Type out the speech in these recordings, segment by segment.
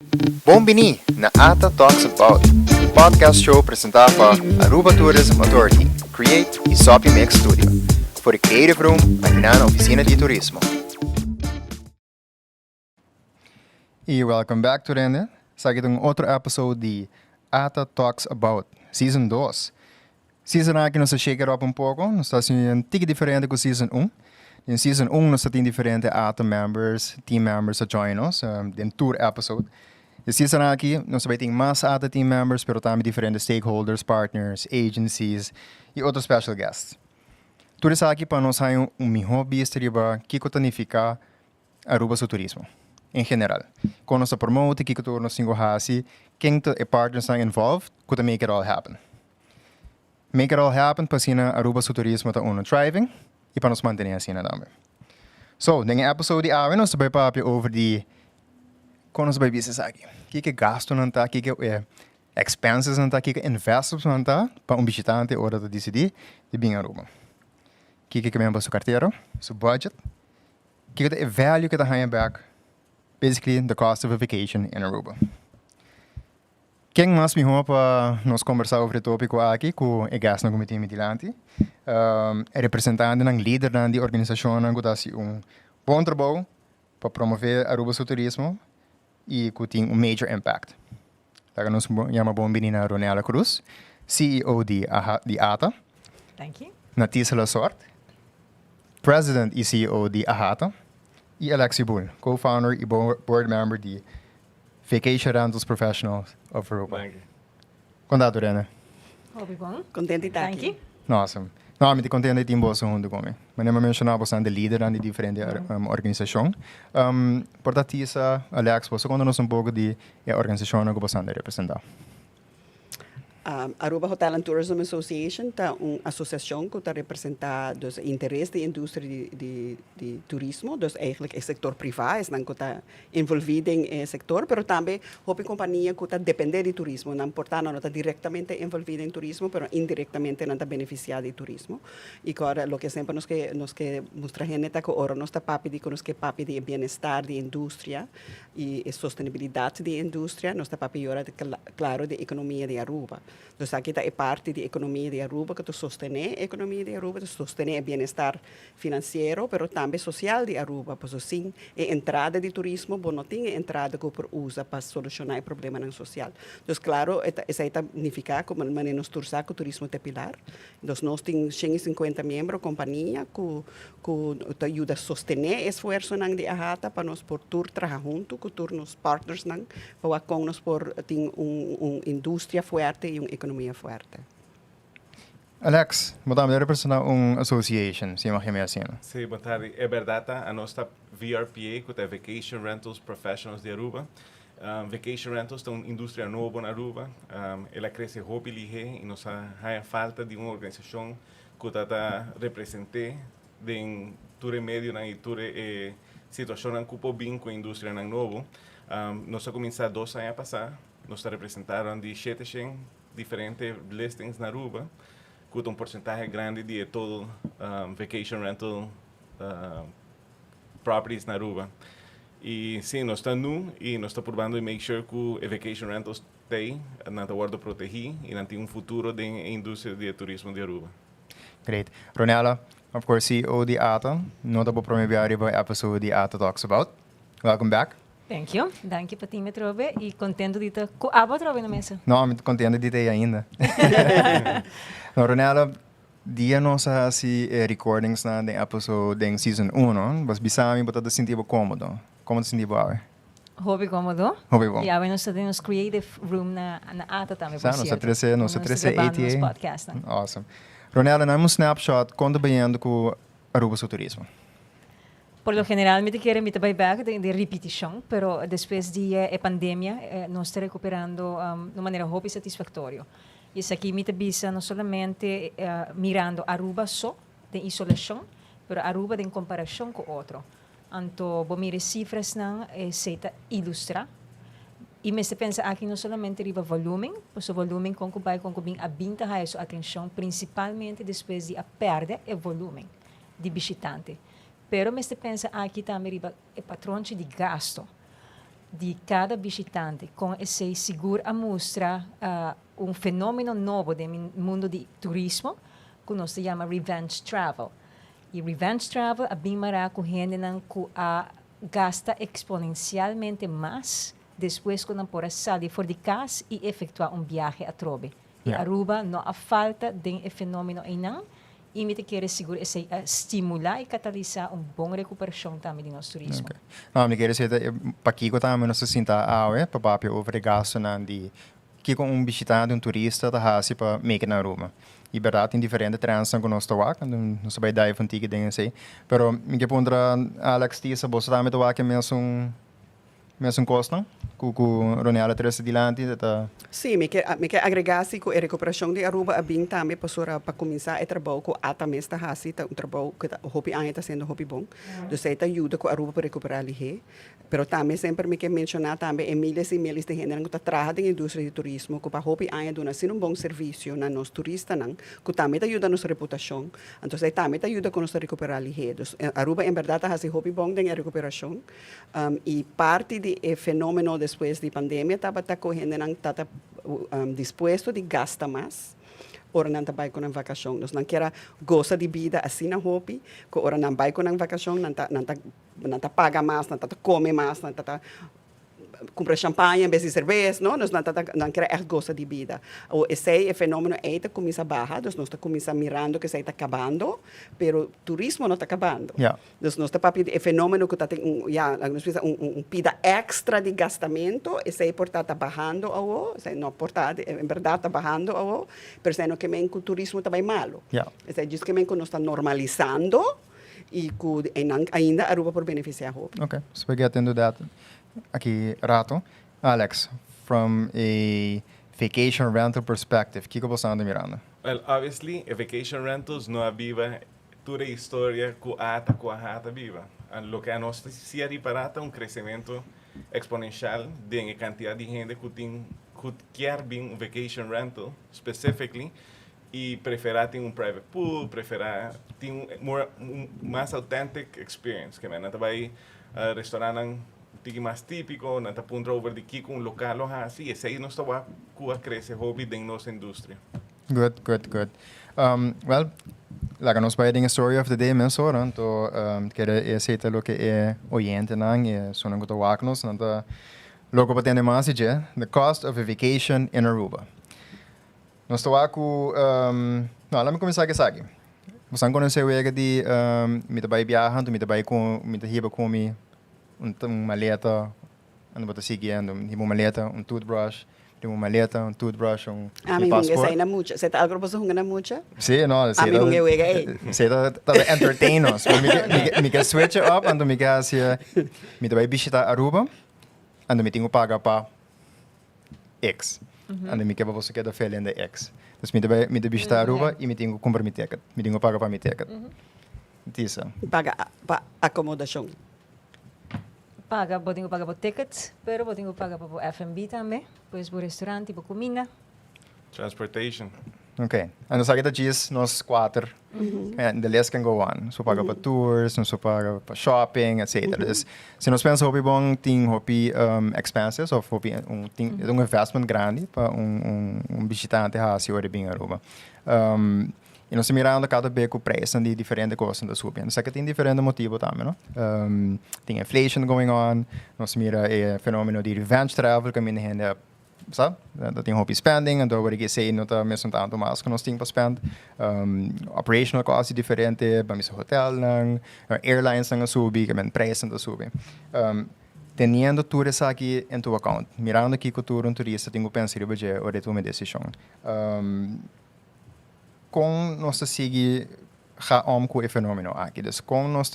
Bombini na Ata Talks About, podcast show apresentado por Aruba Tourism Authority, Create e Sopi Mix Studio, for the creative room aqui na oficina de turismo. E welcome back to Rende. Sa itong outro episode de Ata Talks About, Season 2. Season aqui nós shaker up um pouco, nós está um tique diferente com Season 1. In Season 1 nós temos diferentes Ata members, team members a join us, in tour episode. In Season aqui nós vai ter mais Ata team members, pero também diferentes stakeholders, partners, agencies e outros special guests. Tudo isso aqui para nós é melhor vista de que tonifica Aruba seu turismo, em geral. Quando nós promote, que nós temos quem é partners são involved, que make it all happen. Make it all happen para sina Aruba seu turismo tá thriving e para nos manter assim também. So, nesse episode de hoje nós vai falar over de quando nós vai business aqui. Que gasto não tá, que expenses não tá, que investments não tá para visitante hora de decidir de vir a Aruba. Que mesmo sua carteira, seu budget, que é value que tá hanging back, basically the cost of a vacation in Aruba. Quem mais me para nós conversar sobre o tópico aqui com o gasto no comitê mitilante, é representante ng líder da organização que está bom trabalho para promover Aruba seu turismo e que tem major impact. Então, nós chamamos bom menina Ronela Cruz, CEO de ATA. Thank you. Natisa Lasort, President e CEO de AHATA. E Alexi Bull, co-founder e board member de Vacation Rentals Professionals of Aruba. Contato, Rene. Hobby bom. Contente de estar Thank aqui. you. Nossa. Não, me contente de ter junto comigo. Mas eu mencionava bastante líder de diferentes organizações. Portanto, Alex, você conta-nos pouco de organização que você representa. Aruba Hotel and Tourism Association é uma associação que representa os interesses da indústria de turismo, dus eigenlijk o setor privado, que está envolvido em setor, mas também houve companhia que está depender de turismo, não portanto não está diretamente envolvida em turismo, mas indiretamente não está beneficiada de turismo. E agora o que sempre nos que mostra gente é que ora nós está papi de bem-estar de indústria e sustentabilidade de indústria, nós está papi ora claro de economia de Aruba. Dus aqui é parte da economia de Aruba que sustenta a economia de Aruba, sustenta o bem-estar financeiro, mas também social de Aruba, pois assim, a entrada de turismo, bom, não tem a entrada que usa para solucionar o problema social. Dus claro, isso significa que nós torçamos que o turismo é pilar. Dus nós temos 150 membros, companhia, que ajuda a sustentar o esforço de AHATA para nós por tur trabalhar junto, com nos partners, para com nós por ter uma indústria forte e uma economia forte. Alex, madame, representa uma association, se imagina assim. Sim, boa tarde. É verdade, a nossa VRPA, que é Vacation Rentals Professionals de Aruba. Vacation Rentals é uma indústria nova na Aruba. Ela cresce rápido e nós há falta de uma organização que está representando em todo meio na situação que pode vir com a indústria nova. Nós começamos 2 anos a passar. Nós representaram de 700 diferentes listings na Aruba, com porcentagem grande de todo vacation rental properties na Aruba. E sim, nós estamos e nós estamos provando e make sure que a vacation rentals tem, não está guarda proteger e não tem futuro da indústria de turismo de Aruba. Great. Ronella, of course, CEO de ATA. Notable promover para episode de ATA Talks About. Welcome back. Thank you. Dank je para ti, Metrobe. E contento de estar com a Metrobe na mesa. Não, me contente de ter ainda. Não, Ronella, dia nossa assim recordings na episode em season 1, não? Mas bisami botar sentido cômodo. Como te sentiu agora? Hobby cómodo. Hobby bom. E agora nós temos creative room na ATA também, por certo. certo. Nossa 13 podcast. Awesome. Ronella, nós um snapshot quando banhando com Aruba seu turismo. Por lo general, me quiere me vai back de repetição, pero depois de pandemia, nós estamos recuperando de maneira hobby satisfatória. E isso aqui me bisa não somente mirando Aruba só de isolação, pero Aruba em comparação com outro. Então, vou mirar cifras não seita ilustrar. E me se pensa aqui não somente riba volume, pois o volume com que vai a binta a sua atenção, principalmente depois de a perda o volume de visitante. Pero me se pensa aqui também riba o patrão de gasto. de cada visitante, com esse seguro a mostrar um fenômeno novo do mundo de turismo, que nós se chama revenge travel. E revenge travel a bem mará com gente que gasta exponencialmente mais depois que não pode sair fora de casa e efetuar viagem a Trobe. E Aruba não há falta de fenômeno ainda, e me quer seguro estimular e catalisar boa recuperação também do nosso turismo. Okay. Não, me quer dizer, para Kiko também não se sinta para papi over gasto de Kiko visitante, turista, tá hasi para make na Aruba. E verdade, tem diferentes transações que nós estamos aqui, não sei daí von ticket dingen sei. Pero me quer pondra Alex Tisa, você também está aqui mesmo custo, com Ronela Teresa Dilante, Sim, me quer agregar se a recuperação de Aruba a bem também para começar a trabalhar com a também está assim, trabalho que o hobby está sendo hobby bom. Então, isso ajuda com a Aruba para recuperar ali. Pero também sempre me quer mencionar também milhares e milhares de gente que está trabalhando na indústria de turismo, que para hobby ajuda a bom serviço na nos turistas, que também ajuda a nossa reputação. Então, também ajuda com nossa recuperar ali. Então, Aruba em verdade está assim hobby bom na recuperação. E parte de fenômeno depois da pandemia estava correndo está disposto de gastar mais. Ora não vai com a vacação, nós não quer gosta de vida assim na hobby, que ora não vai com a vacação, não paga mais, não come mais, não compra champanhe, em vez de cerveja, nós não quer gosta de vida. Esse fenômeno está começa a barrar, nós estamos começando mirando que está acabando, pero o turismo não está acabando. Yeah. Nós estamos o fenômeno que está pida extra de gastamento, esse está barrando, não portado, em verdade está barrando, pero se não que o turismo está bem malo. Yeah. Esse diz que nós está normalizando e que ainda a Aruba por beneficiar a Hope. Okay, so we get into that. Aqui, Rato. Alex, from a vacation rental perspective, o que você anda mirando? Well, obviously, a vacation rentals não viva toda a história que a hata viva. Lo que a nós se reparata crescimento exponencial de quantidade de gente que quer vir vacation rental, specifically, e preferir ter private pool, preferir ter mais authentic experience, que não vai restaurante mais típico, não está punto over de aqui com um local assim, esse aí não está a crescer hobby da nossa indústria. Good. Well, like nos vai a story of the day mesmo, então quero aceitar o que é oyente e sono que estou nos, então logo para ter mais ideia, the cost of a vacation in Aruba. Nós estou com, não, let me começar aqui. Você conhece o que de me vai viajando, me vai com, me riba com maleta, ando bota seguindo, uma maleta, toothbrush, uma maleta, toothbrush, passport. Essa mucha. Você tá algo para na mucha? Sim, não, sim. Você tá entertain us. Me quer switch up, ando me quer assim, me vai visitar Aruba, ando me tenho pagar para X, ando me quer para você que da feliz da X. Então me vai visitar Aruba e me tenho que comprar meu ticket, me tenho que pagar para meu ticket. Isso. Paga para acomodação. Podem pagar por tickets, pero podem pagar por F&B também, pois por restaurante, por comida. Transportation. Okay. And so kita diz nós quatro, and the list can go on. So paga para tours, nós paga para shopping, etc. Se nós pensamos hobby bom, tem hobby expenses, ou hobby investment grande para visitante assim hora bem Aruba. E nós mirando cada vez com o preço de diferentes coisas da sua. Só que tem diferentes motivos também, não? Tem inflation going on, nós mira o fenômeno de revenge travel, que a minha gente, sabe? Tem hobby spending, então agora que sei não está mesmo tanto mais que nós temos para spend. Operational costs diferentes, para mim hotel, airlines não subir, que a preço não subir. Tendo tudo isso aqui em tua account, mirando aqui que tu turista, tenho que pensar budget ou de tua decisão. Com nós seguir com o fenômeno aqui, dus com nós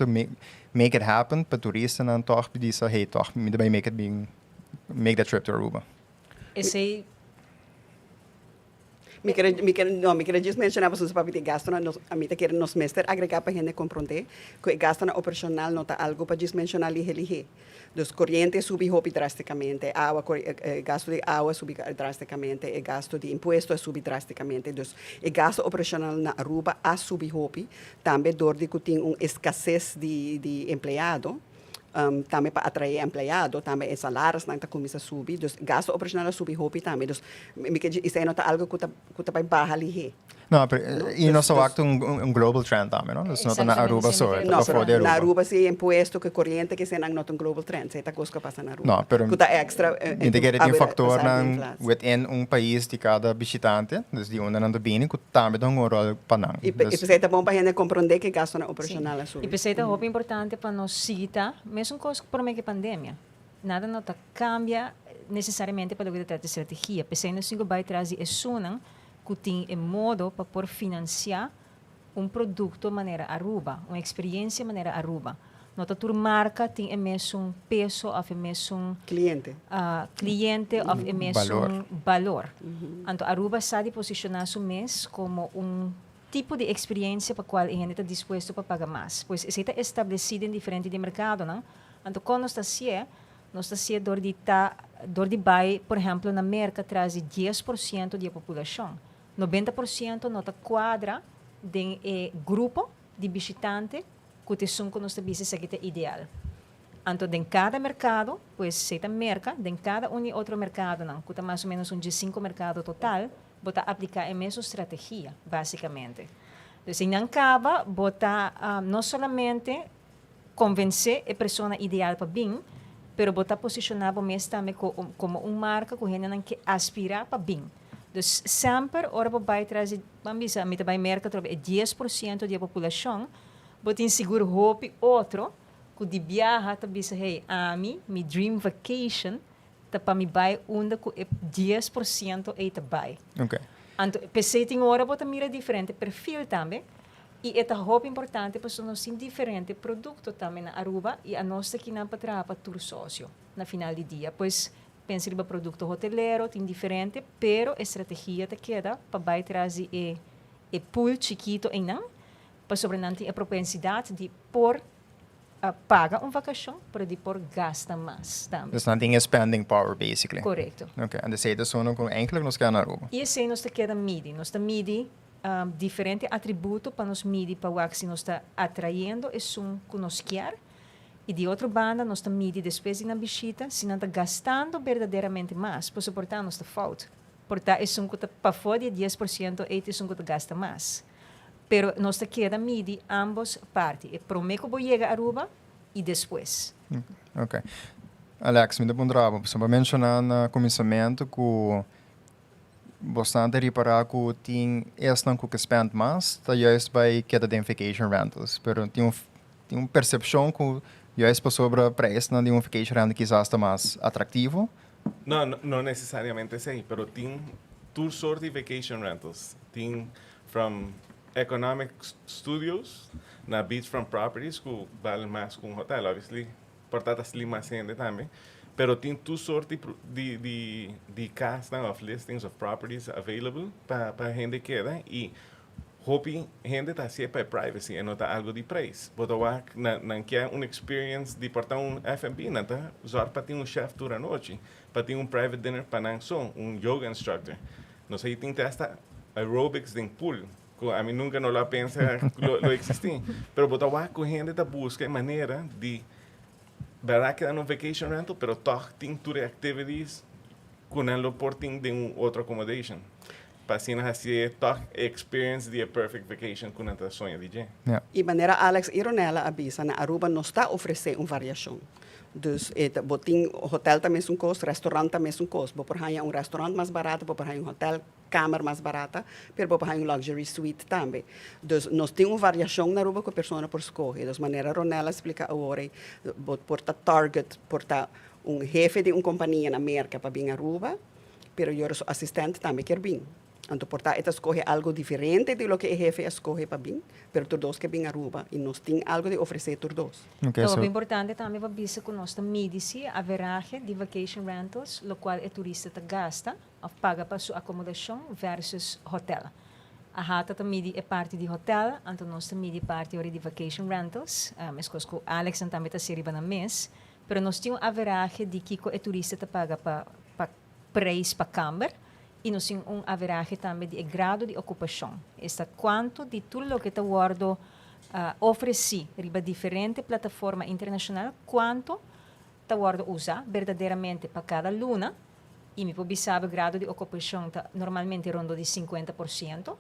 make it happen para turistas não toch dizer hey toch me daarbij make that trip to Aruba. Esse Me queria just mencionar para os papéis de gasto a mim quer nos mestre agregar para gente compreender que gasto na operacional não tá algo para just mencionar ali. Dos correntes subi hopi drasticamente, gasto de água subi drasticamente, e gasto de imposto subi drasticamente. Dus o gasto operacional na Aruba a subi hopi, também dor de que tem escassez de empregado. também para atrair empregado, também é salários não está começando a subir, dus gasto operacional subir hopi também, dus me que isso é nota algo que tá vai barra ali. No, e não só acto global trend também, não? Isso não na Aruba só, é No, para fora de na Aruba. Aruba sim imposto que corrente que se não nota um global trend, se tá coisa que passa na Aruba. No, pero que tá extra. Hindi kaya tem faktor ng within país de cada visitante, dus di una nando bini, que também dá rol panang. E você tá bom para gente compreender que gasto na operacional a subir. E pensei que é muito importante para nós seguir, mesmo coisa por meio que pandemia. Nada não tá cambia necessariamente para o que trata de estratégia. Pensei que nós vai trazer isso que tem modo para por financiar produto de maneira Aruba, uma experiência de maneira Aruba. Nota tur marca tem mesmo peso ou mesmo cliente ou mesmo valor. Então Aruba sabe posicionar su mês como tipo de experiência para qual a gente está disposto para pagar mais. Pois isso está estabelecido em diferente de mercado, não? Então quando nós está dor de buy, por exemplo, na América traz 10% da população. 90% nota quadra de grupo de visitante que são que nós temos que é ideal. Então, em cada mercado, pois se tem mercado, em cada outro mercado, não, que mais ou menos 5 mercados total, bota aplicar a mesma estratégia, basicamente. Então, se não acaba, bota não somente convencer a pessoa ideal para bem, pero bota posicionar mesmo também como marca que a gente que aspira para bem. Então, sempre, ora vai trazer, vamos dizer, vai mercado 10% da população, bota inseguro hope outro, que de viaja, tá bisa, hey, mi dream vacation, tá para me vai onde que 10% é tá vai. Okay. Então, pensei tem hora bota mira diferente perfil também, e é hope importante para nós sim diferente produto também na Aruba e a nossa que não para tour sócio na final do dia, pois pensa que o produto hoteleiro tem diferente, pero a estratégia te queda para vai trazer pool chiquito em não, para sobreviver a propensidade de por paga vacação para de por gasta mais também. There's nothing spending power, basically. Correto. Okay, and the say the sono com enkele nos na Aruba. E assim nós te queda midi diferente atributo para nos midi para o que nós está atraindo é que nós quer. E de outra banda, nós estamos medindo depois de na visita, se não está gastando verdadeiramente mais, por suportar nós está falta. Portanto, é um que está para fora de 10%, é um que gasta mais. Pero nós está queda medir ambos partes. É prometo que vou chegar a Aruba e depois. Ok. Alex, me dá um trabalho. Você vai mencionar no começamento que bastante reparar que tem esse não que spend mais, tá juist vai queda de vacation rentals. Pero tem uma percepção que juist sobre o preço de vacation rental quizás está mais atrativo. No necessariamente sim, pero tem tour sort de vacation rentals. Tem from economic studios na beachfront properties que vale mais que hotel, obviously. Portanto, assim mais ainda também. Pero tem tour sort de cast of listings of properties available para gente queda e hope gente está sempre para privacy e não está algo de preço. Botar não quer uma experience de portar F&B, não tá? Usar para ter chef tour à noite, para ter private dinner para não só yoga instructor. Não sei tem testa aerobics em pool. A mim nunca não lá pensa lo existir. Pero botar com gente está busca maneira de verdade que no vacation rental, pero toch tem tour activities com el porting de outra accommodation. Para assim fazer toch experience de perfect vacation com a sonha de Yeah. E maneira Alex Ironella avisa na Aruba não está oferecendo variação. Dus botin hotel também é custo, restaurante também é custo. Vou por restaurante mais barato, vou por hotel câmara mais barata, pero vou por luxury suite também. Dus nós temos variação na Aruba que a pessoa por escolher. Dus maneira Ronella explica agora, vou portar target, portar jefe de companhia na América para vir a Aruba, pero eu sou assistente também quer vir. Então, portanto, esta escolhe algo diferente de lo que o jefe escolhe para vir, pero todos que vêm a Aruba e nós temos algo de oferecer todos. Okay, Então, so é importante também para ver que nós medimos a average de vacation rentals, o qual o turista gasta, ou paga para sua acomodação versus hotel. A rata também é parte de hotel, então nós também parte de vacation rentals, mas coisa que Alex também está servindo na mês, pero nós temos a average de que o turista paga para preço para câmara, e nós temos average também de grado de ocupação. Está quanto de tudo o que está guardado oferecer riba diferente plataforma internacional quanto ta guarda usa verdadeiramente para cada luna e me sabe o grado de ocupação tá normalmente rondo de 50%.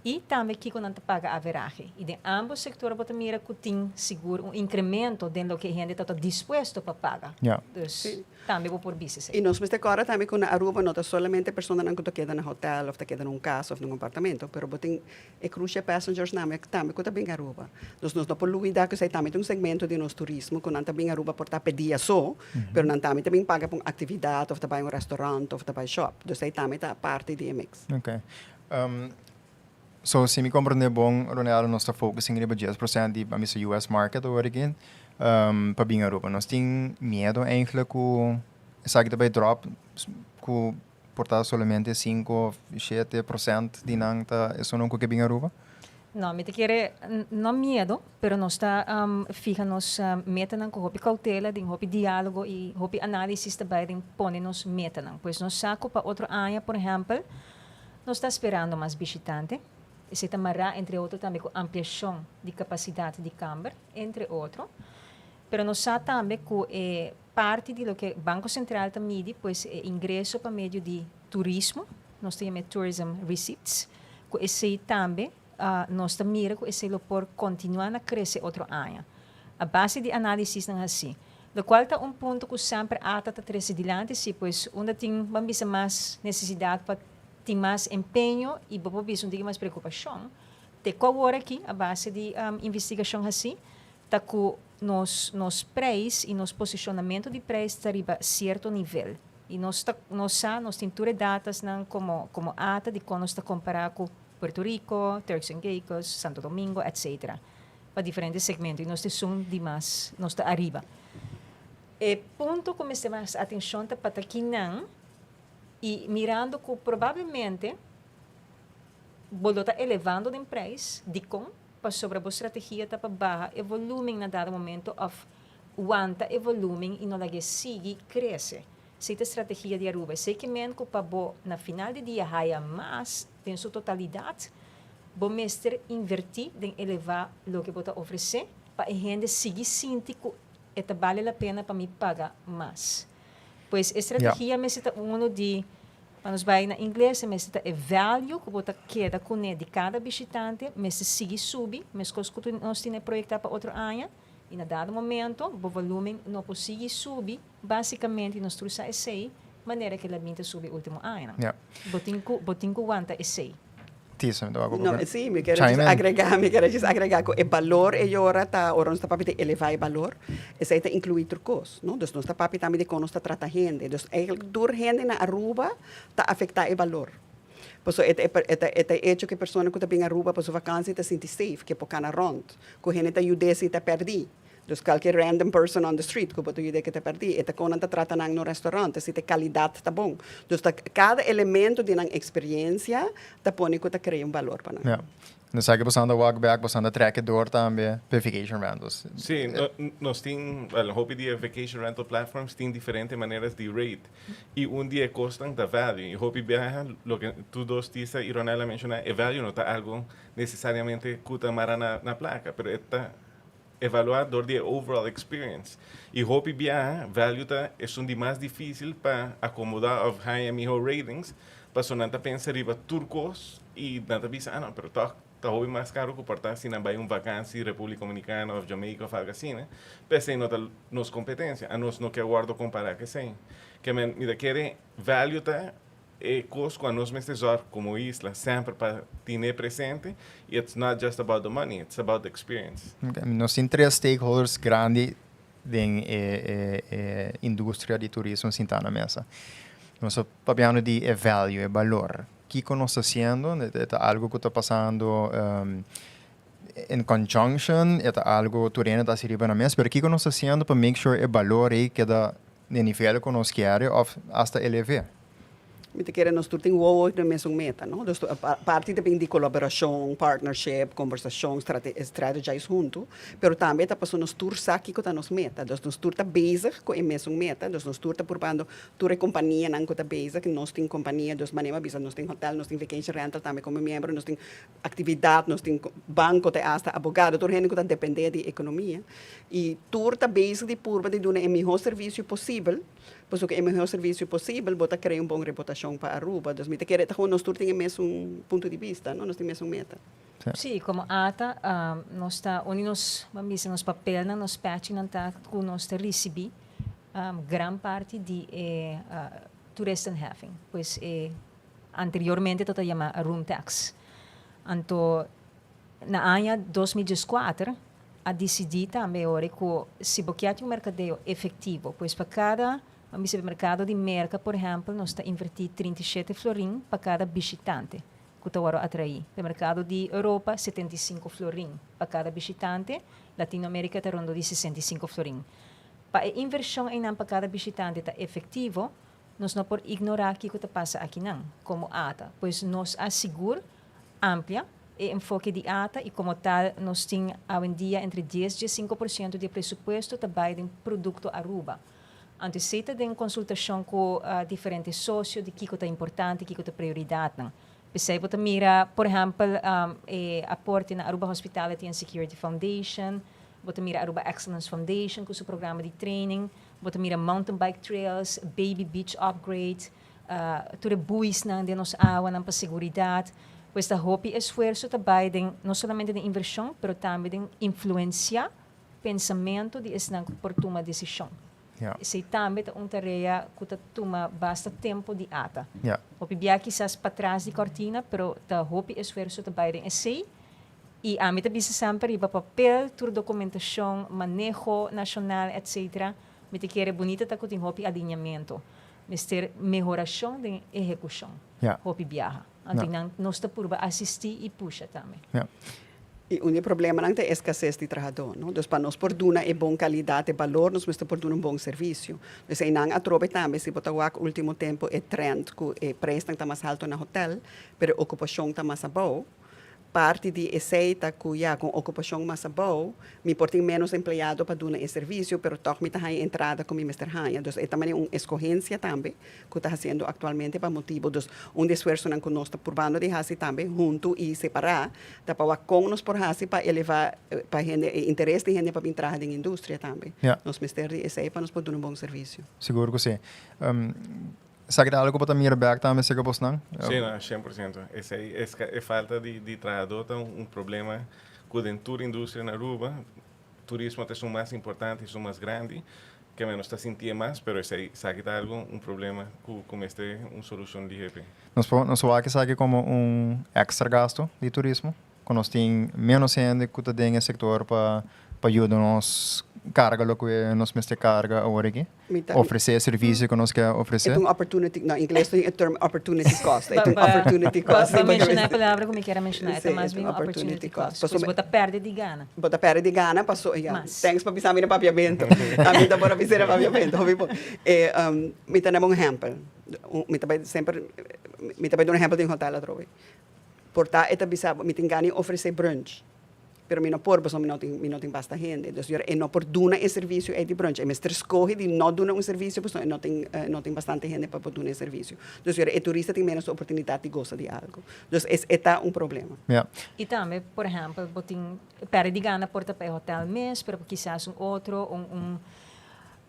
E também que quando a paga a veragem. E de ambos setores você mira que tem seguro incremento de lo que a gente está disposto para pagar. Ja. Dus também vou por business. E nós agora também com a Aruba não está solamente pessoas que estão quedando no hotel ou estão quedando num casa ou num apartamento, mas botem cruise passengers também que também com Aruba. Nós não podemos olvidar que isso também tem segmento de nosso turismo, que não também Aruba por estar pedia só, mas não também paga por atividade ou para um restaurante ou para um shop. Dus aí também está parte de mix. Okay. So, se me compreender bom, Ronaldo, nós está focusing em 10% de a US market origin para bem Europa. Nós temos medo eigenlijk que sabe que vai drop que portar somente 5-7% de nanta isso não que bem Europa. Não, me te quer não medo, pero nós está fica nos meta nan com hopi cautela, din hopi diálogo e hopi análise também din pone nos meta nan. Pois nós saco para outro ano, por exemplo, nós está esperando mais visitante. E se tamará, entre outros, também com ampliação de capacidade de câmara, entre outros. Pero nós sabemos também que parte de lo que o Banco Central também mide, pois é ingresso para meio de turismo, nós temos tourism receipts, que esse também nós mira que esse por continuar a crescer outro ano. A base de análise não é assim. Do qual está ponto que sempre ata está crescer adiante, se pois onde tem mais necessidade para tem mais empenho e bobo bis um mais preocupação. Te agora aqui a base de investigação assim, tá com nos preços e nos posicionamento de preços arriba certo nível. E nós temos datas não como ata de quando está comparar com Puerto Rico, Turks and Caicos, Santo Domingo, etc. Para diferentes segmentos. E nós temos de mais, nós está arriba. E ponto como se mais atenção para aqui não. E mirando que provavelmente você está elevando o preço de com para sobre a estratégia para barra o volume na dado momento of quanta o volume e não lhe sigue cresce. Se a estratégia de Aruba, sei que mesmo para na final de dia haja mais em sua totalidade, o mestre invertir em elevar o que você oferecer para a gente seguir sentir que vale a pena para me pagar mais. Pois a estratégia necessita de, para nos vai na inglês, necessita é value que você queda com de cada visitante, mas seguir subir, mas que nós temos projetado para outro ano, e na dado momento, o volume não consegue subir, basicamente nós trouxemos essa maneira que a vinda sube último ano. Botinco aguanta essa. No, sim, me quero agregar que o valor é agora tá, ora nós tá para elevar o valor, esse aí tá incluir trucos, não? Dus nós tá para também de como nós tá trata gente, dus eigenlijk door gente na Aruba tá afetar o valor. Por isso é hecho que pessoa que tá bem Aruba para sua vacância tá sente safe, que pouca na rond, que gente tá ajuda se tá perdi. Dus qualquer random person on the street que botou ideia que te perdi, eta quando tá tratando no restaurante, se tem qualidade tá bom. Dus cada elemento de uma experiência tá põe que tá cria valor para nós. Ja. Nu säger på sanda walkback, på sanda track door também, vacation rentals. Sim, nós temos, hopi dia vacation rental platforms têm diferentes maneiras de rate. E dia custam da value. E hopi viaja, lo que tu dos disse, e Ronela menciona, o value não tá algo necessariamente cuta mara na placa, pero está evaluador de overall experience. E hopi viaja, value tá é um de mais difícil para acomodar of high MIHO ratings, para sonanta pensa riba turcos e nanta bisa, não, pero tá hopi mais caro que portar se não vai vacância República Dominicana ou Jamaica ou algo assim, né? Pensei nota nos competência, a nós não que aguardo comparar que sim. Que me quer value tá costo a nós mesmos como isla sempre para ter presente. It's not just about the money, it's about the experience. Okay. Nós temos 3 stakeholders grandes da indústria de turismo na mesa. Nós estamos falando de value, valor. O que nós estamos fazendo? É algo que está passando em conjunction, é algo que está servindo na mesa, mas o que nós estamos fazendo para make sure o valor queda no nível que nós queremos ou até elevar? Mita querem nós tudo tem o na mesma meta, não? Dus a parte depende de colaboração, partnership, conversação, strategies junto, pero também tá passando nós tour aqui com a nossa meta. Dus nós tour tá bezig com a mesma meta, dus nós tour tá probando tour companhia não com tá bezig, nós tem companhia, dus manema bisa, nós tem hotel, nós tem vacation rental também como membro, nós tem atividade, nós tem banco, tá hasta abogado, tour gente que tá depender de economia. E tour tá bezig de purba de dar o melhor serviço possível. Pois o que é o melhor serviço possível, bota criar boa reputação para Aruba. Então, me quer nós temos o mesmo ponto de vista, não? Nós temos a mesma meta. Sim, como ATA, nós está onde nos papel na nos patch não tá com nós recebi gran parte de tourist and having, pois anteriormente toda chama room tax. Então, na ano 2014 a decidir também ora que se boquear um mercado efetivo, pois para cada mercado de merca, por exemplo, nós está invertir 37 florim para cada visitante que está atrair. No mercado de Europa, 75 florim para cada visitante. Latinoamérica está rondo de 65 florim. Para a inversão em para cada visitante está efetivo, nós não podemos ignorar o que está passando aqui não, como ATA, pois nós assegura amplia o enfoque de ATA e como tal nós temos hoje em dia entre 10 e 5% de presupuesto também de produto Aruba. Antes se tem consultação com diferentes sócios de que é importante, que é prioridade. Você pode mirar, por exemplo, aporte na Aruba Hospitality and Security Foundation, pode mirar Aruba Excellence Foundation com seu programa de training, pode mirar mountain bike trails, baby beach upgrade, tudo buis na de nos água na seguridade. Pois a hope esforço também não somente de inversão, mas também de influenciar pensamento de essa por tomar decisão. Yeah. Se também é uma tarefa que toma bastante tempo de ata. Yeah. Hopi biar quizás para trás de cortina, pero ta hopi esforço também em si. E a mim também sempre iba papel, toda documentação, manejo nacional, etc. Me te quer bonita ta que hopi alinhamento, mister melhoração de execução. Yeah. Hopi biar. Então nós está por assistir e puxa também. Yeah. E o problema não é a escassez de trabalhador, não? Então, para nós por dar uma boa qualidade e valor, nós precisamos por dar bom serviço. Então, aí não atrobe também, se botar o último tempo é trend que o preço está mais alto no hotel, mas a ocupação está mais boa. Parte de aceita que já com ocupação mais boa, me portem menos empregado para dar esse serviço, mas toch me está entrada com o Mr. Hanha. Então, é também uma escolhência também que está fazendo atualmente para motivo. Então, esforço que nós estamos probando de fazer também junto e separar, para com nós por fazer para elevar para interesse de gente para entrar na indústria também. Yeah. Nós precisamos de aceita para nós poder dar bom serviço. Seguro que sim. Sabe algo para mirar back também, se você não? Sim, 100%. Essa é falta de trabalhador, um problema com dentro da indústria na Aruba. Turismo é o mais importante, é o mais grande, que menos está sentindo mais, mas sabe que algo problema com este solução de GP. Nós vamos que sabe como extra gasto de turismo, quando nós temos menos gente que tem no setor para ajudar nós carga lo que nós mestre carga agora aqui. Oferecer serviço que nós quer oferecer. É um opportunity, no inglês tem o termo opportunity cost. É um opportunity cost. Para mencionar a palavra que me quero mencionar, é mais bem opportunity cost. Pois bota perde de gana. Bota perde de gana, passou. Thanks para pisar no papiamento. A mim também para pisar no papiamento. Me tem um exemplo. Me também sempre, me também um exemplo de hotel a trove. Portar é também me tem gana oferecer brunch. Pero mi no por, porque mi no tem basta gente. Então, eu não por dar um serviço é de brunch. Mas escolhe de não dar um serviço, porque não tem bastante gente para dar um serviço. Então, o turista tem menos oportunidade de gostar de algo. Então, esse é um problema. Yeah. E também, por exemplo, botin perde de gana porta para hotel mês, pero quizás outro,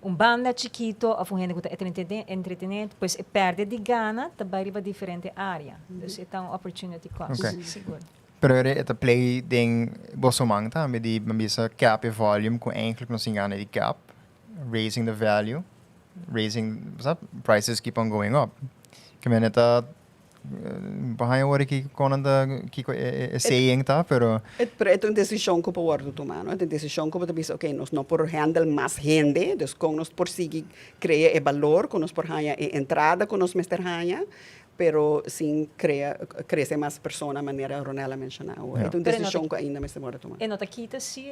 banda chiquito, ou gente que está entretenendo, pois perde de gana, também para diferente área. Então, é um opportunity cost, seguro. Pero het play ding bosomang ta met die bisa cap e volume ko eigenlijk nos ingana di cap, raising the value, prices keep on going up. Kemen eta bahaya ora ki konanda ki ko saying ta pero é uma decisão que pode tomar, não é uma decisão que pode pensar, ok, nós não por handle mais gente, então com nós por seguir criar o valor, com nós por ganhar entrada, com nós mestre ganhar, pero sim cresce mais pessoas de maneira Ronela mencionou. É uma decisão que ainda se pode tomar. E nota quita se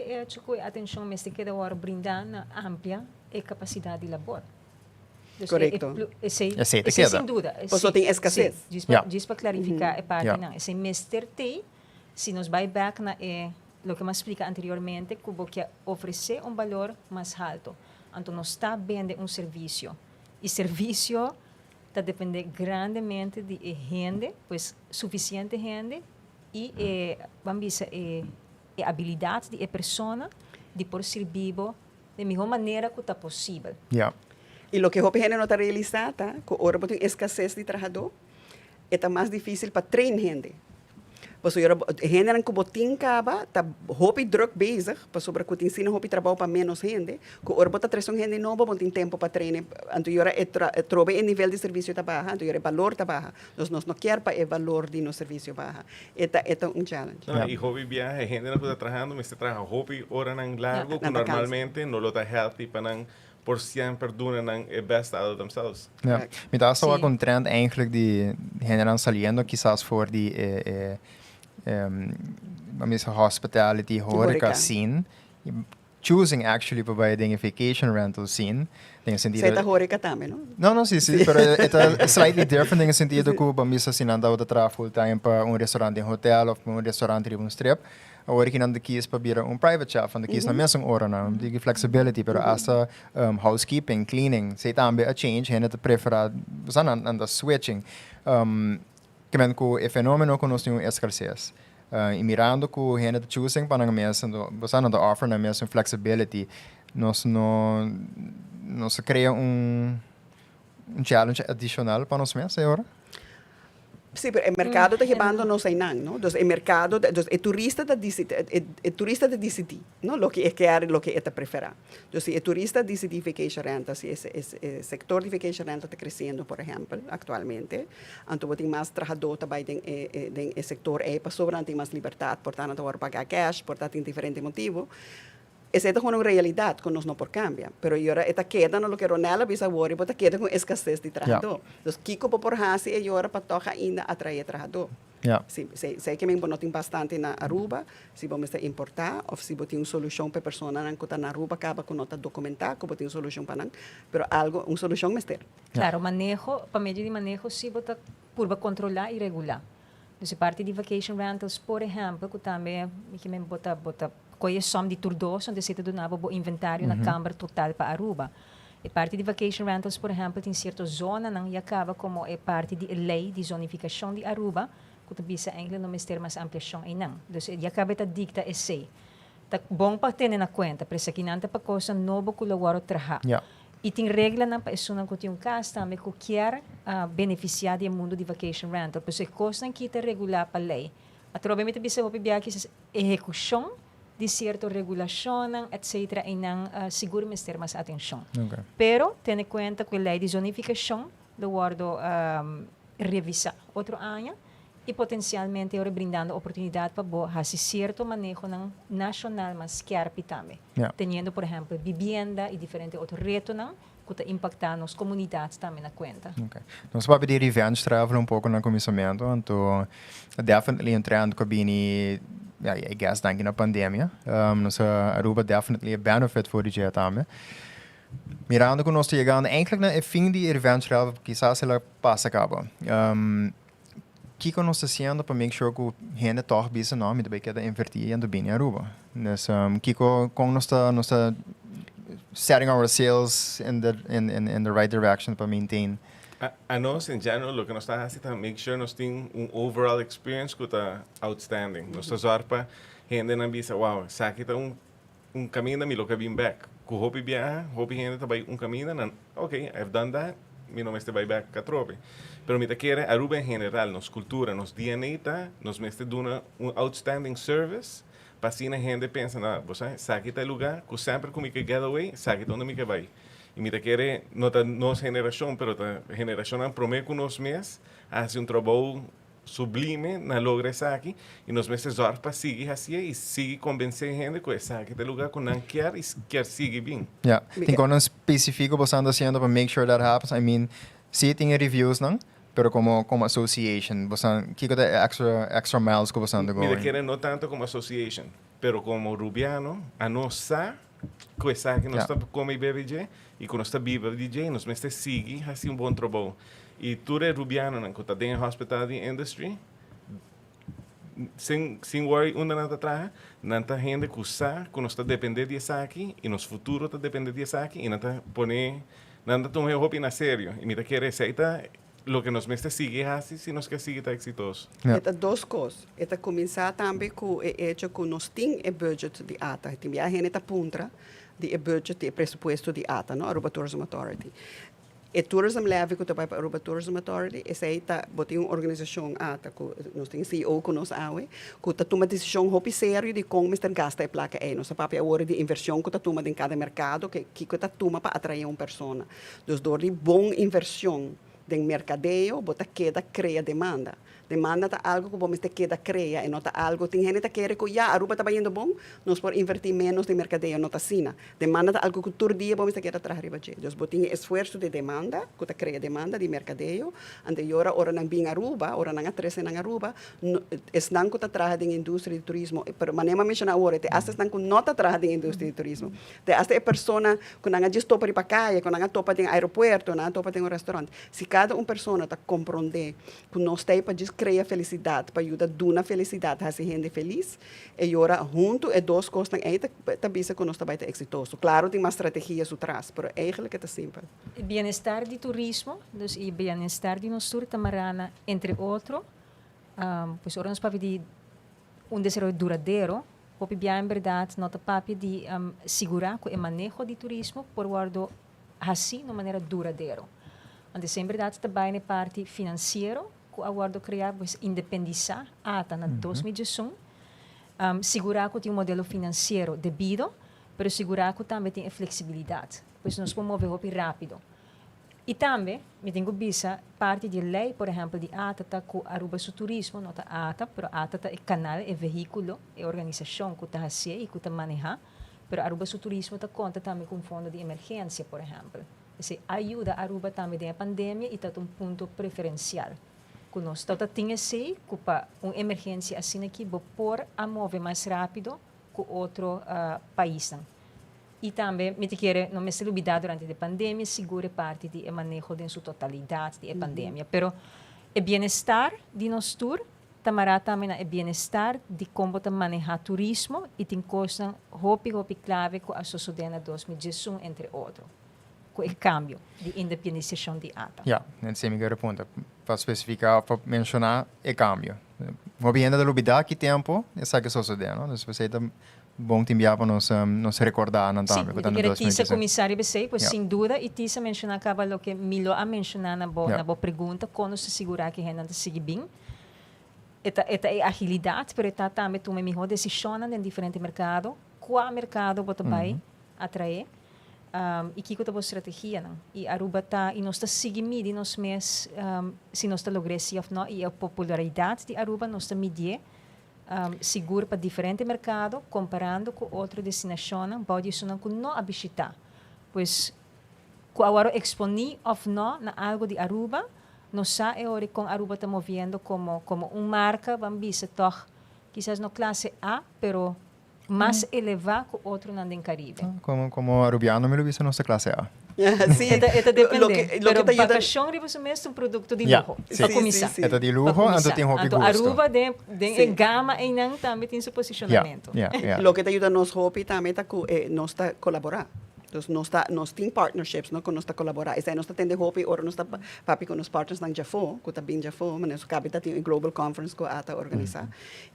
a atenção mestre que deve brindar na amplia e capacidade de labor. Dus Correcto. Aceite esse queda. sem dúvida. Pois só tem escassez. Diz para clarificar a parte, Yeah. não. Esse Mr. T, se nos vai back na lo que me explica anteriormente, como que oferecer valor mais alto. Então, nós está vendendo serviço. E serviço está depende grandemente de gente, pois suficiente gente e vamos dizer, habilidade de pessoa de por ser vivo de melhor maneira que está possível. Yeah. E o que hope gente não está realizando, tá? Que agora tem escassez de trabalhador, é mais difícil para treinar gente. Pois gente não botin caba, tá hope druk bezig, para sobre que ensina hope trabalho para menos gente, que agora bota três gente nova, bota tem tempo para treinar, então agora trobe o nível de serviço tá baixo, então agora o valor tá baixo, nós não quer para o valor de no serviço baixo, é um challenge. E hobby viaje, gente não está trabalhando, mas trabalha hobby hora nang largo, que na vakantie. normalmente não lo está healthy para nang por sempre doen nang het beste uit themselves. Ja. Correct. Maar dat is Zie. ook een trend eigenlijk die general saliendo quizás voor die hospitality, horeca horeca. scene. Choosing actually para dingen vacation rental scene. Dingen sentido. Você está horeca também, não? No, sí, pero es slightly different en el sentido que vamos a sinanda de trabajo full time para un restaurante en hotel o un restaurante en un strip. Ahora que nanda kies para bir un private chef, nanda kies na mesmo hora na, die flexibility, pero hasta housekeeping, cleaning, se también a change, gente te prefera, usan anda switching. Que men ko e fenomeno que nós temos escassez. E mirando que a gente choosing para a mesa, usan anda offer na mesa flexibility, nós cria challenge adicional para nós mesmos agora. Sim, pero o mercado está llevando no sei não, não? Então, o mercado, o turista está decidindo, não? O que é quer, o que é prefere. Então, se o turista decide vacation renta, se o setor de vacation renta está crescendo, por exemplo, atualmente, então tem mais trabalhador também no setor para sobrar tem mais liberdade, portanto, agora pagar cash, portanto, tem diferente motivo. Essa é uma realidade que nós não por cambiar, pero agora esta queda no lo que Ronela bisa worry, porque queda com escassez de trabalhador. Então, Kiko por hasi é agora para tocar ainda atrair trabalhador. Ja. Sei que me tem bastante na Aruba, se vamos importar, ou se tem uma solução para a pessoa que está na Aruba, acaba com nota documentar, que tem uma solução para não, pero algo, uma solução mestre. Claro, manejo, para meio de manejo, se bota por controlar e regular. Dus parte de vacation rentals, por exemplo, que também que me bota coisa som de turdos, onde se te donava o inventário na câmara total para Aruba. E parte de vacation rentals, por exemplo, tem certa zona não e acaba como é parte de lei de zonificação de Aruba, que tu bisa ainda não ter mais ampliação e não. Dus e acaba ta dicta esse. Tá bom para ter na conta, para que não tá para coisa novo que o agora trabalhar. Ja. E tem regra na pessoa que tem caso também que quer beneficiar do mundo de vacation rental, porque coisa que está regular para a lei. A trobe me bisa o pibia que execução de certa regulação, etc. e não seguro me ter mais atenção. Okay. Pero tenha conta que a lei de zonificação do guardo revisar outro ano e potencialmente eu brindando oportunidade para fazer certo manejo nacional mas claro também. Ja. Tendo, por exemplo, vivienda e diferentes outros retos que está impactando as comunidades também na conta. Okay. Nós vamos pedir revenge travel pouco no começamento, então definitely entrando com bini, I guess dank na pandemia, nós Aruba definitely a benefit voor die jet também. Mirando que nós chegando eigenlijk na fim de revenge travel, quizás ela passa acaba. Que nós estamos fazendo para make sure que a gente toch bisa nome de que invertir em bem Aruba. Nes que com nós está setting our sales in the right direction para maintain. A nós, em geral, o que nós estamos fazendo é make sure nós temos overall experience que está outstanding. Nós estamos para gente não bisa, wow, aqui está caminho da mim, que vim back. Que o hobby viaja, hobby gente está vai caminho, ok, I've done that, mi não me estou back a trope. Pero me te quiere Aruba en general, nos cultura, nos DNA, nos mete dando outstanding service, para assim a gente pensa, você sabe que lugar, que sempre como que getaway, sabe onde me que vai. E me te quiere, não tá nossa geração, pero a geração promete que nos mês, hace trabalho sublime na logra essa aqui, e nos meses para seguir assim, e seguir convencer a gente que essa aqui lugar que não quer e quer seguir bem. Ja, tem como específico você anda fazendo para make sure that happens. I mean, se tem reviews não? Pero como association, você que extra miles que você anda Me going. quiere no tanto como association, pero como rubiano, a nossa coisa que nós Yeah. está como BBJ e quando está bíblia DJ nós mestre sigue assim bom trabalho e tudo é rubiano não conta dentro hospitality industry sem worry onde nada traga nanta gente que usa que nós está depender disso aqui e nos futuro está depender disso aqui e nanta pone nanta tomar roupa na sério e me tá querer receita lo que nós mestre sigue assim se nós quer seguir tá exitoso. Yeah. Eta duas coisas. Eta começar também com o hecho que nós temos o budget de ATA. Tem a gente puntra de budget e pressuposto de ATA, no? Aruba Tourism Authority. E Tourism Levy que vai para Aruba Tourism Authority, essa aí tá botem uma organização ATA, que nós temos CEO que nós aue, que tá toma decisão hopi sério de como Mr. gasta a placa aí. Nossa papel é hora de inversão que tá toma em cada mercado, que tá toma para atrair uma pessoa. Dos dor de bom inversão de mercadeio, bota queda cria demanda. Demanda tá algo que vamos ter queda cria e não tá algo tem gente que quer que já Aruba tá indo bom, nós por invertir menos de mercadeio, não tá sina. Demanda tá algo que todo dia vamos ter que atrás riba je. Dus botinho esforço de demanda, que tá cria demanda de mercadeio, ante ora nang bing Aruba, ora nang atrese nang Aruba, es nang que tá atrás de indústria de turismo, pero manema menciona ora, te asas nang que não tá atrás de indústria de turismo. Te asas é persona que nang just topa de pacaia, que nang topa de aeroporto, nang topa de um restaurante. Se cada pessoa tá compreender que nós tem para criar felicidade, para ajudar a dar felicidade a gente feliz, e agora junto é duas coisas que tá bisa que nós tá bem exitoso. Claro, tem uma estratégia atrás, mas eigenlijk é simples. Bienestar de turismo, dus e bienestar de nosso tamarana, entre outros, pois ora nos papi de desenvolvimento duradouro, papi bem em verdade, nota papi de segurar que o manejo de turismo por guardo assim, de maneira duradoura. Antes, em verdade, também na parte financeira, que aguardo criar, pois, independizar, até na 2018, segurar que tem um modelo financeiro devido, mas segurar que também tem flexibilidade, pois nós podemos mover rápido. E também, me tenho vista, parte de lei, por exemplo, de ATA, tá com Aruba su turismo, não tá ATA, mas ATA tá é canal, é veículo, é organização que está assim e que está manejar, mas Aruba su turismo tá conta também com fundo de emergência, por exemplo. Se ajuda a Aruba também da pandemia e está um ponto preferencial. Que nós temos assim, que para uma emergência assim aqui, por a mover mais rápido que outro país. E também, me quero não me se olvidar durante a pandemia, segura parte de manejo de sua totalidade da pandemia. Pero o bem-estar de nós tour, tamará também o bem-estar de como manejar turismo e tem coisas hopi clave que a sociedade 2018, entre outros. Com o cambio de independização de ATA. Ja, nesse é o ponto. Para especificar, para mencionar, é cambio. Vou bem ainda olvidar que tempo, essa que sucede, não? Então, você está bom te enviar para nos recordar, não Sim, também. eu quero que esse comissário BC, pois Yeah. sem dúvida, e tisa mencionar acaba o que Milo a mencionar na Yeah. boa pergunta, quando se segurar que a gente sigue bem. Esta é agilidade, mas esta também toma melhor decisão em diferentes mercados, qual mercado você vai atrair. E que é a estratégia, não? E Aruba está, e nós está seguindo nós mesmos, se nós está logrando ou não, e a popularidade de Aruba nós está medindo, seguro para diferentes mercados, comparando com outras destinações, pode isso não a visitar. Pois, agora exponer ou não na algo de Aruba, nós sabemos que Aruba está movendo como uma marca, vamos dizer, quizás na classe A, pero mais elevado que outro no Caribe. Como arubiano, me lo visto nossa classe A. Sim, Esta depende. lo que Pero te ayuda- vacação é mesmo um produto de Yeah, luxo. sim. Para começar. Sim. Esta de lujo, então tem hobby Então, gosto. Aruba Sim. gama e não também tem seu posicionamento. Lo que te ayuda a nos hopi também tá nós tá colaborar. Então, nós temos partnerships, não, que nós está colaborar. Isso aí nós está tendo hopi, ora nós está papi com os partners na Jafo, que está bem Jafo, mas nós cabe tá tem global conference que a organizar.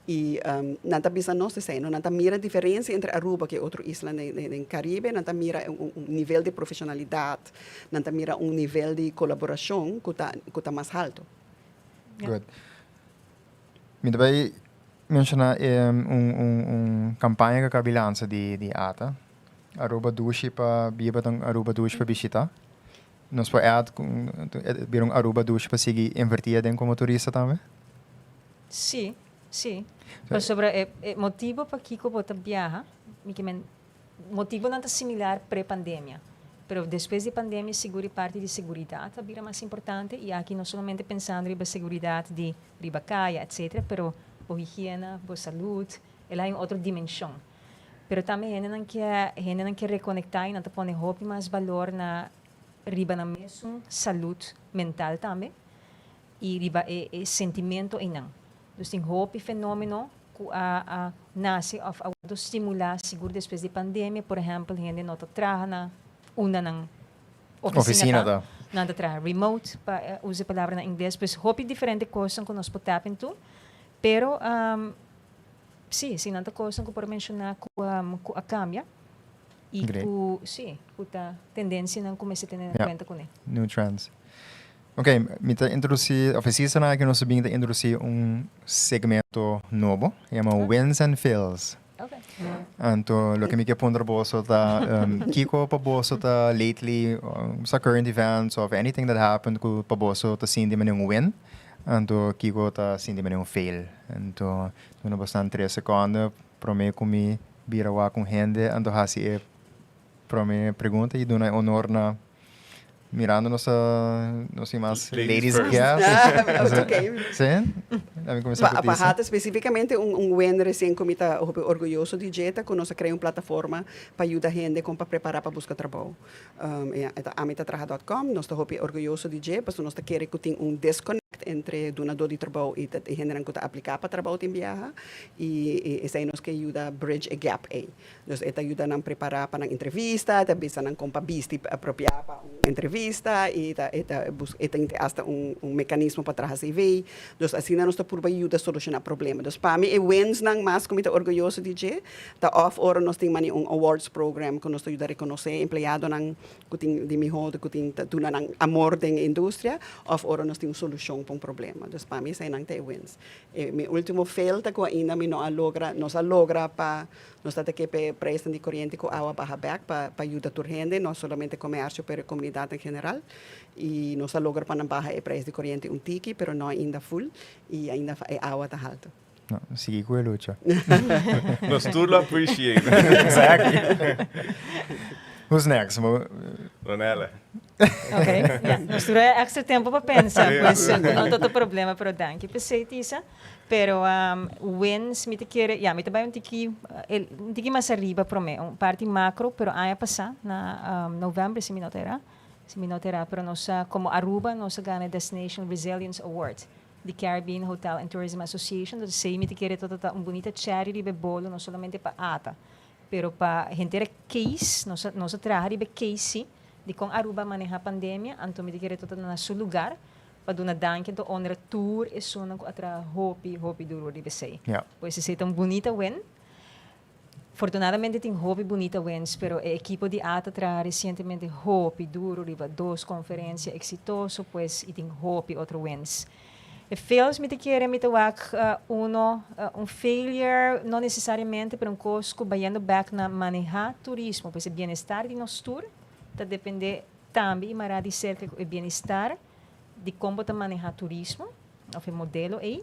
E não está bisa nós isso aí, não está mira a diferença entre Aruba que é outra isla no Caribe, não está mira nível de profissionalidade, não está mira nível de colaboração que está mais alto. Good. Me vai mencionar campanha que cabe lança de ATA. Aruba Dushi para biba tang Aruba Dushi para visitar. Nós pode vir Aruba Dushi para seguir invertir dentro como turista também. Sim, sim. Mas sobre o motivo para que eu vou viajar, motivo não é similar pré-pandemia. Pero depois da pandemia, segura parte de segurança vira mais importante e aqui não somente pensando em segurança de ribacaia, etc., pero por higiene, por saúde, ela é em outra dimensão. Pero também gente não quer reconectar e não põe hope mais valor na riba na mesmo saúde mental também e riba e sentimento e não. Dus tem hope fenômeno que nasce of a estimular seguro depois da pandemia, por exemplo, gente não trabalha na una ng Oficina tá? tá. Não trabalha remote, usa a palavra na inglês, pois hope diferente coisa que nós podemos into, pero sim, sim, nada coisa que por mencionar que a cambia e Great. que sim, que a tendência não começa a ter em conta com ele. New trends. Ok, me tá introduzir, oficina na que nós subimos introduzir segmento novo, chama Wins and Fails. Okay. Anto, lo que me que pondra boso ta, kiko pa boso ta lately, sa current events of anything that happened ko pa boso ta sindi man yung win. Anto, kiko ta sindi man yung fail. Anto, doon na bastante 3 sekundos, prome kumi birawa kung hende, anto hasi para me pergunta e dona honor na mirando nossa mais Ladies ladies first. guest. Ok. Sim? Dami começar por isso. Para especificamente win recém como está orgulhoso de jeta que nós criamos uma plataforma para ajudar a gente para preparar para buscar trabalho. Amitatraha.com, nós estamos orgulhoso de jeta, porque nós queremos que tenha disconnect entre donador de trabalho e a gente que aplicar para trabalho em viagem e isso aí nós que ajuda a bridge a gap aí. Nós ajuda a preparar para uma entrevista, também a comprar bisti apropriar para uma entrevista e tem hasta mecanismo para trazer CV. Então assim nós estamos por ajuda a solucionar problemas. Então para mim é wins nang mas como está orgulhoso de dizer, tá off hora nós temos awards program que nós ajuda a reconhecer empregado nang que tem de melhor que tem tuna nang amor da indústria, off hora nós temos solução para um problema. Então para mim isso não tem wins. Meu último fail tá que ainda me não logra para nós está aqui para preço de corrente com água barra back para ajudar a gente, não somente comércio, mas a comunidade em geral. E nós logra para não barra o preço de corrente tiki, pero não ainda full e ainda a água está alta. No, sige ko lucha. Nos tú lo appreciate. Exactly. Who's next? Ronela. Ok, yeah. Nós temos extra tempo para pensar, mas não todo problema para o danke. Pensei tisa, pero wins me te quer, me te vai tiki mais arriba para mim, parte macro, pero aí passar na novembro se me notará, pero nós como Aruba nós ganha Destination Resilience Award de Caribbean Hotel and Tourism Association, então sei me te quer toda bonita charity bebolo, não somente para ata, pero para gente case, nós trabalha de case de com Aruba manejar a pandemia, então me te quer toda na seu lugar para dar danke do honra tour e sono com atra hopi duro de sei. Yeah. Pois se tão bonita win. Afortunadamente tem hopi bonita wins, pero o equipo de ATA tra recentemente hopi duro riba 2 conferências exitoso, pues e tem hopi outro wins. E fails me te quer me te wak failure não necessariamente para cosco baiando back na manejar turismo, pois o bem-estar de nós tour tá depender também mará de cerca o bem-estar de como tá manejar turismo, o modelo aí.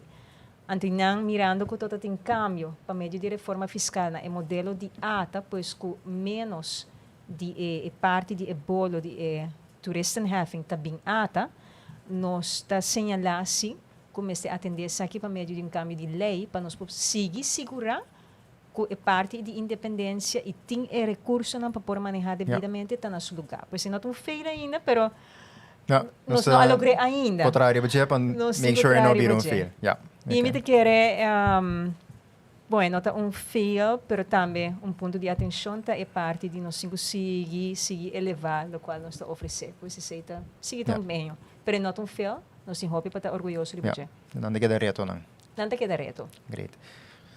Antinang mirando que todo tem cambio para meio de reforma fiscal na modelo de ATA, pois com menos de parte de bolo de toeristenheffing também ATA, nós está señalar assim como este atender aqui para meio de cambio de lei para nós seguir segurar que parte de independência e tem recurso para poder manejar devidamente está no seu lugar. Pois não tão feio ainda, pero nós não logrei ainda. Potrà budget para make sure no be don't fail. Yeah. E me te quer bueno, tá fail, pero também ponto de atenção tá é parte de nós seguir elevar o qual nós está oferecer. Pois se está seguir também, pero não tão fail, nós sim hope para estar orgulhoso de budget. Não te queda reto não. Não te queda reto. Great.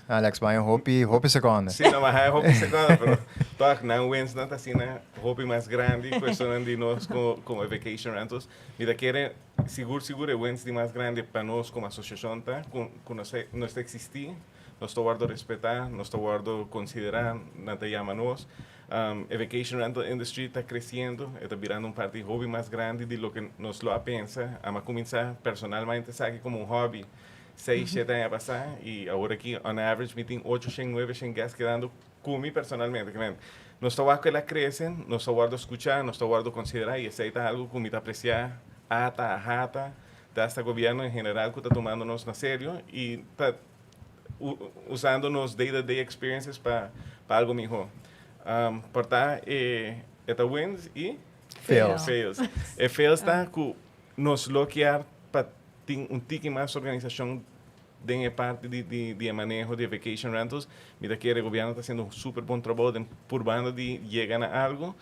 Alex, vai hope segunda. Sim, não, mas é hope segunda, pero toque não wins não tá assim na hope mais grande, questão de nós com a vacation rentals. Me da querer seguro wins de mais grande para nós como associação tá, com nós existir, nós tô guardo respeitar, nós tô guardo considerar, não te chama nós. A vacation rental industry está crescendo, está virando parte hobby mais grande de lo que nós lo pensa, a começar personalmente sabe como hobby. 6, 7 anos a passar e agora aqui, on average, me tem 800, 900 guests quedando comigo personalmente. Nós estamos que ela crescem, nós estamos a escutar, nós estamos a considerar e aceitar algo que me está apreciar, ata, rata, desta governo em geral que está tomando-nos na sério e está usando nos day-to-day experiences para algo mejor. Portar esta wins e Fails. fails. Fails está que nos bloquear para ter tique mais organização de parte de manejo de vacation rentals. Mira que o governo está fazendo super bom trabalho por banda de chegar a algo.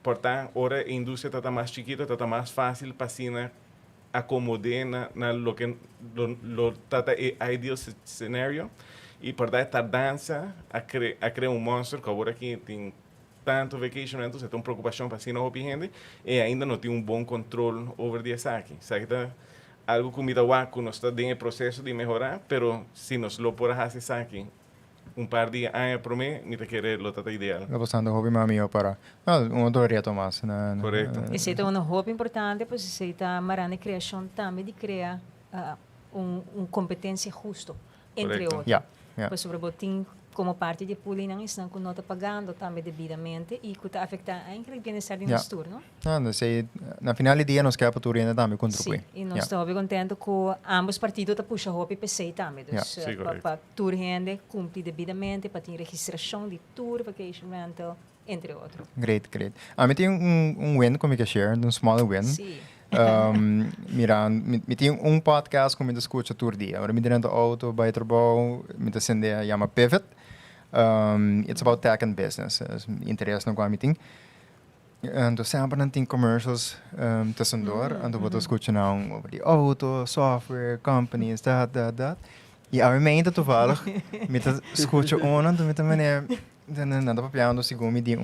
Portanto, ahora a indústria está mais chiquita, está mais fácil para se acomodar na lo que está ideal scenario. E por dar tardança a criar monstro que agora aqui tem tanto vacation rentals, é uma preocupação para si não gente e ainda não tem bom controle over the saque. Sabe que algo que me dá que nós está em processo de melhorar, pero se nós lo por hacer saque par de anos para mim, me te querer lo está ideal. Lo passando hobby mio para outro reto mais. Correto. Esse é um hobby importante, pois esse está marando a criação também de criar competência justo entre Correcto. outros. Yeah. Pois sobretudo como parte de pooling não estão que não está pagando também devidamente e que está afetando ainda o bem-estar de nós todos, não? Sei, na final do dia nós queremos tudo também contribuir. Sim, e nós estamos contentes que ambos partidos estão puxando hobby para si também. Então, Sim, para tour gente cumprir devidamente, para ter registração de tour, vacation rental, entre outros. Great. Eu tenho win como que share, small win. Sim. Mira, me tenho podcast como eu escuto todo dia. Agora me dentro do auto, vai trabalho, me acende chama Pivot. It's about tech and business. Interesse no meeting. Então sempre não tem commercials tussendoor. Então vou escutar over de auto, software, companies, dat. E a minha toevallig, met escuto então met meneer, dan dat papiando segundo de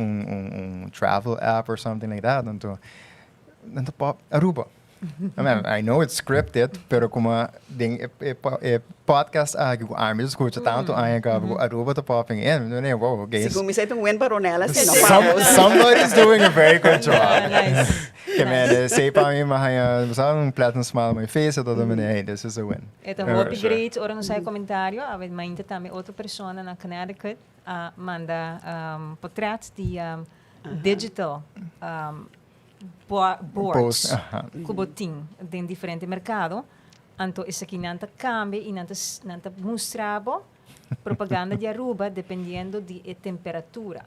travel app or something like that. Então pop Aruba. I know it's scripted, pero como podcast me escuta tanto Aruba tá popping in. Wow, okay. Siguro me sento win baronela Somebody's doing a very good job. Nice. Que man, say para mim, mas platinum smile on my face, todo mundo, hey, this is a win. Então, vou upgrade, ora não sai comentário, a ver, mas também outra pessoa na Connecticut manda portrait de digital boards, cubotim, de diferente mercado. Então, isso aqui não cambia e não mostrava propaganda de Aruba dependendo de temperatura.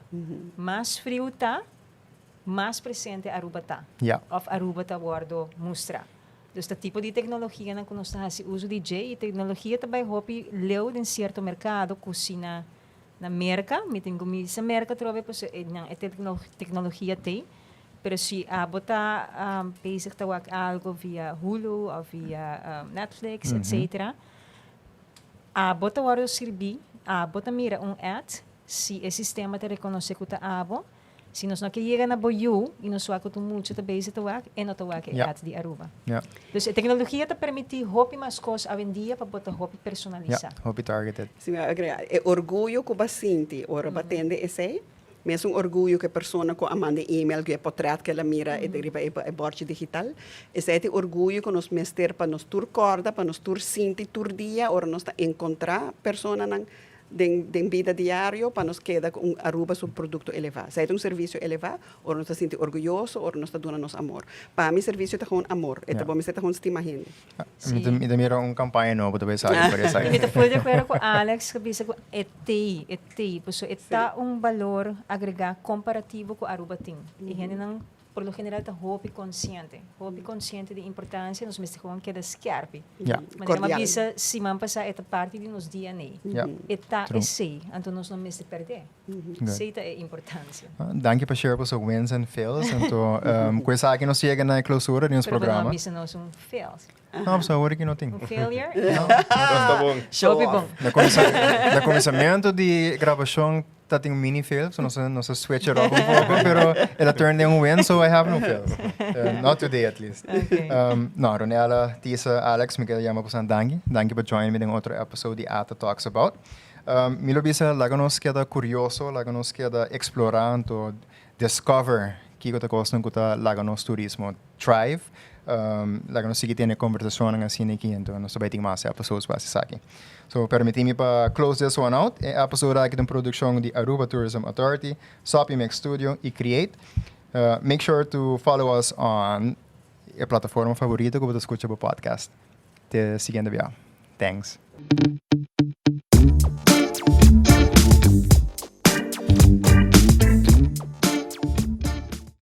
Mais frio está, mais presente Aruba está. Yeah. Of Aruba está guardo mostrar. Dus dat tipo de tecnologia na que nós estamos uso de J e tecnologia também hopi leu em certo mercado cocina na América, me tem comigo essa América trove pois tecnologia tem, pero se a botar basic tawak algo via Hulu ou via Netflix, etc. A bota o servir, a bota mira ad, se o sistema te reconhece que tá abo, se nós não queremos na boiú e nós só com muito também se tawak e não tawak ad de Aruba. Yeah. Dus a tecnologia te permite hopi mais coisas a vendia para botar hopi personalizar. Yeah, hope targeted. Sim, é orgulho que o paciente ora batende esse, mesmo orgulho que a pessoa que manda e-mail que é portrait que ela mira e deriva é borte digital, esse é orgulho que nós mester para nós tur corda, para nós tur sinti tur dia, ora nós encontrar pessoa na de vida diário para nos queda com Aruba seu produto elevado. Se é serviço elevado, ou nós sente orgulhoso, ou nós está dando nosso amor. Para mim, serviço é com amor. É bom, é com estima gente. Me mira campanha nova também sabe por isso. E depois de acordo com Alex, que disse que ETI, pois está valor agregado comparativo com Aruba tem. E gente não por lo general está hobby consciente de importância nos mesmos que da scarpe. Mas uma visa se man passa esta parte de nos DNA. Eta sei, então nós não mesmo perder. Sei é importância. Danke por share os wins and fails. Então, coisa aqui nós chega na clausura de nosso programa. Mas não nós fails. Não, só agora que não tem. Failure? Não, está bom. Show bom. No começamento de gravação tem mini fail, so nós switch it up pouco, pero ela turn de win, so I have no fails. Not today at least. Okay. No, Ronela, Tisa, Alex, me queda po sa Danke por join me in otro episode de Ata Talks About. Milo bisa laganos queda curioso, laganos queda explorando, discover kiko ta kosnon kuta laganos turismo thrive. Laganos sige tiene conversación ng asine ki então nós vai ter mais episodes para sa aqui. So, permiti-me para close this one out. É episode aqui de produção de Aruba Tourism Authority, Sopimex Studio e Create. Make sure to follow us on a plataforma favorita que você escuta o podcast. Te seguindo via. Thanks.